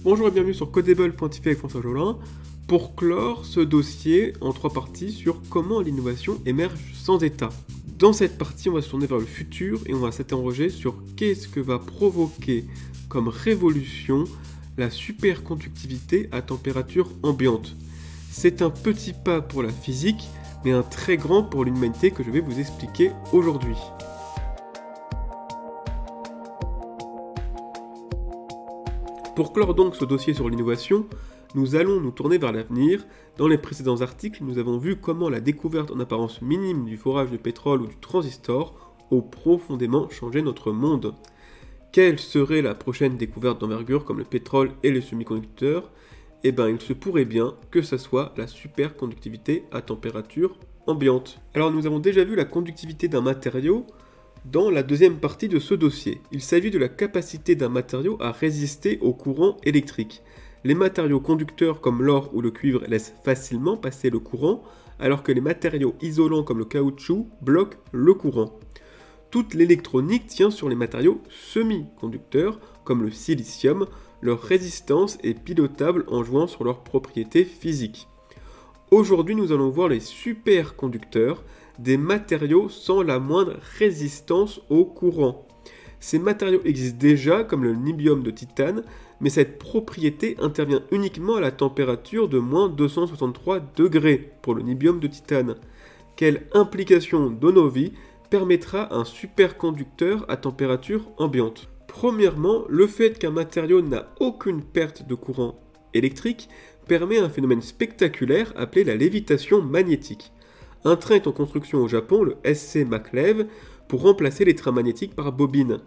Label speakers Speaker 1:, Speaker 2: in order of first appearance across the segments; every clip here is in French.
Speaker 1: Bonjour et bienvenue sur Codable.tv avec François Jolin pour clore ce dossier en 3 parties sur comment l'innovation émerge sans état. Dans cette partie, on va se tourner vers le futur et on va s'interroger sur qu'est-ce que va provoquer comme révolution la superconductivité à température ambiante. C'est un petit pas pour la physique, mais un très grand pour l'humanité que je vais vous expliquer aujourd'hui. Pour clore donc ce dossier sur l'innovation, nous allons nous tourner vers l'avenir. Dans les précédents articles, nous avons vu comment la découverte en apparence minime du forage de pétrole ou du transistor a profondément changé notre monde. Quelle serait la prochaine découverte d'envergure comme le pétrole et les semi-conducteurs ? Eh bien, il se pourrait bien que ça soit la superconductivité à température ambiante. Alors, nous avons déjà vu la conductivité d'un matériau dans la deuxième partie de ce dossier. Il s'agit de la capacité d'un matériau à résister au courant électrique. Les matériaux conducteurs comme l'or ou le cuivre laissent facilement passer le courant, alors que les matériaux isolants comme le caoutchouc bloquent le courant. Toute l'électronique tient sur les matériaux semi-conducteurs comme le silicium. Leur résistance est pilotable en jouant sur leurs propriétés physiques. Aujourd'hui, nous allons voir les superconducteurs, des matériaux sans la moindre résistance au courant. Ces matériaux existent déjà comme le niobium de titane, mais cette propriété intervient uniquement à la température de moins 263 degrés pour le niobium de titane. Quelle implication dans nos vies permettra un superconducteur à température ambiante ? Premièrement, le fait qu'un matériau n'a aucune perte de courant électrique permet un phénomène spectaculaire appelé la lévitation magnétique. Un train est en construction au Japon, le SC Maglev, pour remplacer les trains magnétiques par bobines.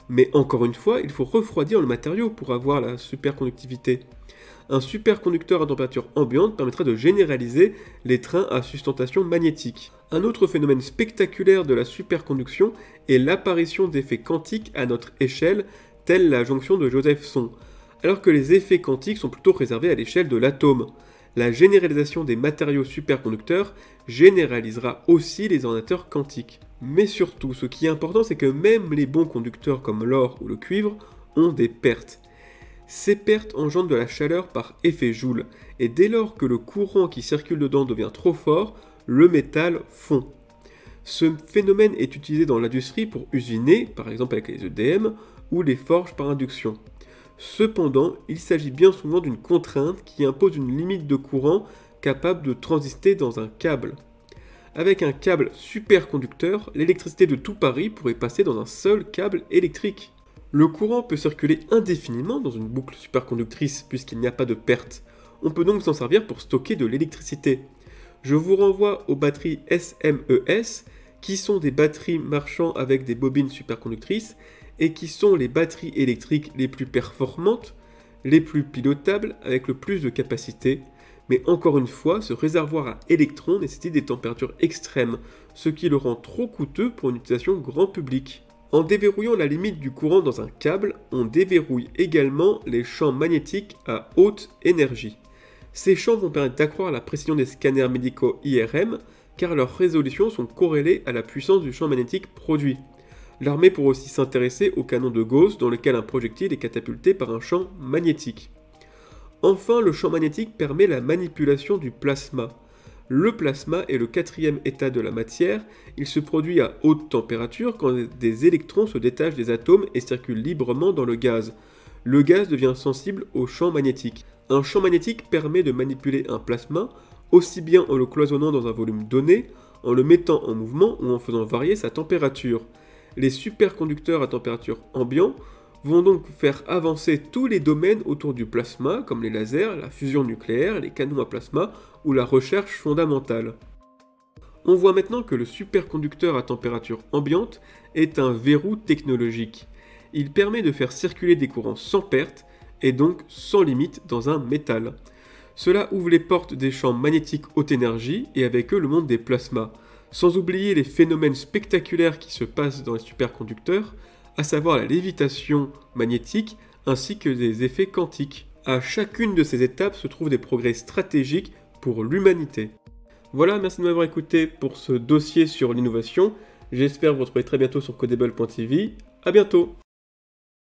Speaker 1: Mais encore une fois, il faut refroidir le matériau pour avoir la superconductivité. Un superconducteur à température ambiante permettra de généraliser les trains à sustentation magnétique. Un autre phénomène spectaculaire de la superconduction est l'apparition d'effets quantiques à notre échelle, telle la jonction de Josephson, alors que les effets quantiques sont plutôt réservés à l'échelle de l'atome. La généralisation des matériaux superconducteurs généralisera aussi les ordinateurs quantiques. Mais surtout, ce qui est important, c'est que même les bons conducteurs comme l'or ou le cuivre ont des pertes. Ces pertes engendrent de la chaleur par effet Joule, et dès lors que le courant qui circule dedans devient trop fort, le métal fond. Ce phénomène est utilisé dans l'industrie pour usiner, par exemple avec les EDM, ou les forges par induction. Cependant, il s'agit bien souvent d'une contrainte qui impose une limite de courant capable de transister dans un câble. Avec un câble superconducteur, l'électricité de tout Paris pourrait passer dans un seul câble électrique. Le courant peut circuler indéfiniment dans une boucle superconductrice puisqu'il n'y a pas de perte. On peut donc s'en servir pour stocker de l'électricité. Je vous renvoie aux batteries SMES, qui sont des batteries marchant avec des bobines superconductrices, et qui sont les batteries électriques les plus performantes, les plus pilotables, avec le plus de capacité. Mais encore une fois, ce réservoir à électrons nécessite des températures extrêmes, ce qui le rend trop coûteux pour une utilisation grand public. En déverrouillant la limite du courant dans un câble, on déverrouille également les champs magnétiques à haute énergie. Ces champs vont permettre d'accroître la précision des scanners médicaux IRM, car leurs résolutions sont corrélées à la puissance du champ magnétique produit. L'armée pourra aussi s'intéresser au canon de Gauss dans lequel un projectile est catapulté par un champ magnétique. Enfin, le champ magnétique permet la manipulation du plasma. Le plasma est le quatrième état de la matière, il se produit à haute température quand des électrons se détachent des atomes et circulent librement dans le gaz. Le gaz devient sensible au champ magnétique. Un champ magnétique permet de manipuler un plasma, aussi bien en le cloisonnant dans un volume donné, en le mettant en mouvement ou en faisant varier sa température. Les superconducteurs à température ambiante vont donc faire avancer tous les domaines autour du plasma, comme les lasers, la fusion nucléaire, les canons à plasma ou la recherche fondamentale. On voit maintenant que le superconducteur à température ambiante est un verrou technologique. Il permet de faire circuler des courants sans perte et donc sans limite dans un métal. Cela ouvre les portes des champs magnétiques haute énergie et avec eux le monde des plasmas. Sans oublier les phénomènes spectaculaires qui se passent dans les superconducteurs, à savoir la lévitation magnétique ainsi que des effets quantiques. À chacune de ces étapes se trouvent des progrès stratégiques pour l'humanité. Voilà, merci de m'avoir écouté pour ce dossier sur l'innovation. J'espère vous retrouver très bientôt sur Codable.tv. À bientôt!